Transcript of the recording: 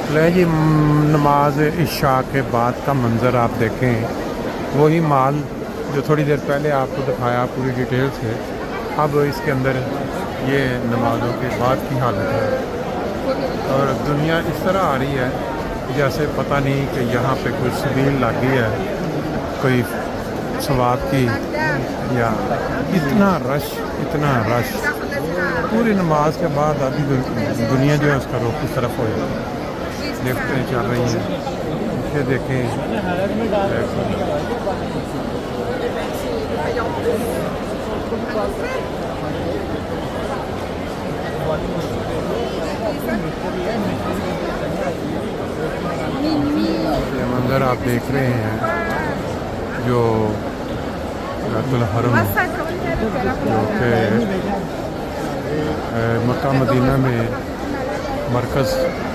ले जी नमाज इशा के बाद का मंज़र आप देखें, वही माल जो थोड़ी देर पहले आपको दिखाया पूरी डिटेल से। अब इसके अंदर ये नमाज़ों के बाद की हालत है और दुनिया इस तरह आ रही है जैसे पता नहीं कि यहाँ पे कोई सबील लग गई है, कोई सवाब की, या इतना रश पूरी नमाज के बाद अभी दुनिया जो है उसका रुख इस तरफ हो जाता है। देखते चल रही हैं, ये देखें। ये मंजर आप देख रहे हैं जो बैतुल हरम जो कि मक्का मदीना में मरकज़